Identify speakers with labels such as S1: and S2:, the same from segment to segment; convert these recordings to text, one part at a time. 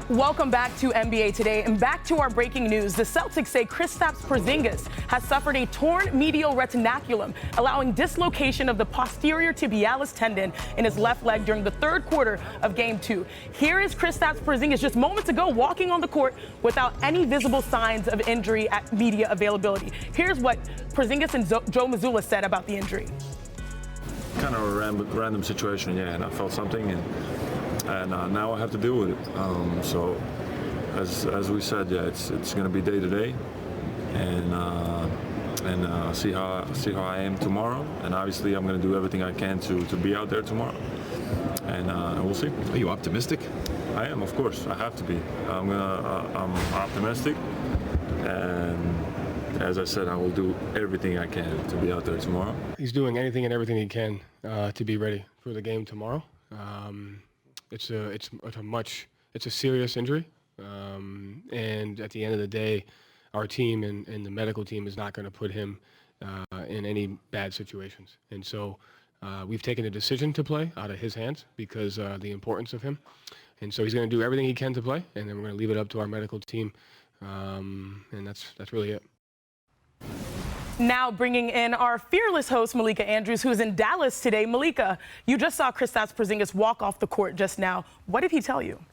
S1: Welcome back to NBA Today, and back to our breaking news. The Celtics say Kristaps Porzingis has suffered a torn medial retinaculum, allowing dislocation of the posterior tibialis tendon in his left leg during the third quarter of Game 2. Here is Kristaps Porzingis just moments ago walking on the court without any visible signs of injury at media availability. Here's what Porzingis and Joe Mazzulla said about the injury.
S2: Kind of a random situation, yeah, and I felt something, and now I have to deal with it. So, as we said, yeah, it's going to be day to day, and see how I am tomorrow. And obviously, I'm going to do everything I can to be out there tomorrow, and we'll see.
S3: Are you optimistic?
S2: I am, of course. I have to be. I'm optimistic, and as I said, I will do everything I can to be out there tomorrow.
S4: He's doing anything and everything he can to be ready for the game tomorrow. It's a serious injury, and at the end of the day, our team and the medical team is not going to put him in any bad situations. And so we've taken a decision to play out of his hands because the importance of him. And so he's going to do everything he can to play, and then we're going to leave it up to our medical team, and that's really it.
S1: Now bringing in our fearless host, Malika Andrews, who is in Dallas today. Malika, you just saw Kristaps Porzingis walk off the court just now. What did he tell you?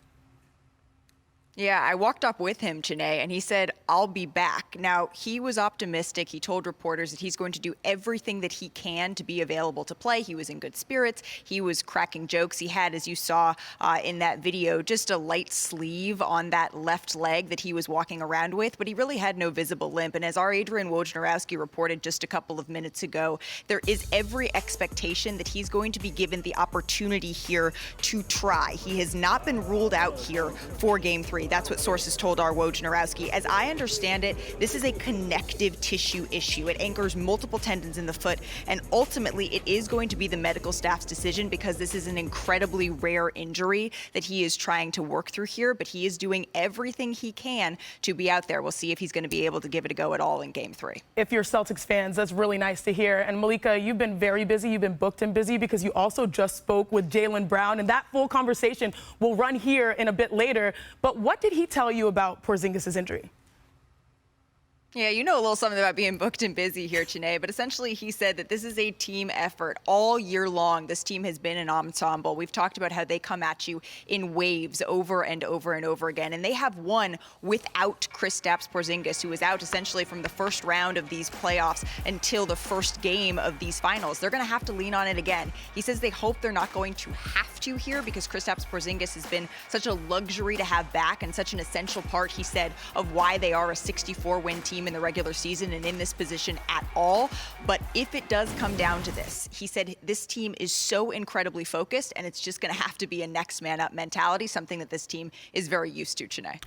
S5: Yeah, I walked up with him, Chiney, and he said, "I'll be back." Now, he was optimistic. He told reporters that he's going to do everything that he can to be available to play. He was in good spirits. He was cracking jokes. He had, as you saw in that video, just a light sleeve on that left leg that he was walking around with, but he really had no visible limp. And as our Adrian Wojnarowski reported just a couple of minutes ago, there is every expectation that he's going to be given the opportunity here to try. He has not been ruled out here for Game 3. That's what sources told our Wojnarowski. As I understand it, this is a connective tissue issue. It anchors multiple tendons in the foot, and ultimately it is going to be the medical staff's decision because this is an incredibly rare injury that he is trying to work through here, but he is doing everything he can to be out there. We'll see if he's going to be able to give it a go at all in Game 3.
S1: If you're Celtics fans, that's really nice to hear. And Malika, you've been very busy. You've been booked and busy because you also just spoke with Jaylen Brown, and that full conversation will run here in a bit later. But what did he tell you about Porzingis' injury?
S5: Yeah, you know a little something about being booked and busy here, Chiney, but essentially he said that this is a team effort. All year long, this team has been an ensemble. We've talked about how they come at you in waves over and over and over again, and they have won without Kristaps Porzingis, who was out essentially from the first round of these playoffs until the first game of these finals. They're going to have to lean on it again. He says they hope they're not going to have to here because Kristaps Porzingis has been such a luxury to have back and such an essential part, he said, of why they are a 64-win team in the regular season and in this position at all. But if it does come down to this, he said this team is so incredibly focused, and it's just going to have to be a next man up mentality, something that this team is very used to, Chiney.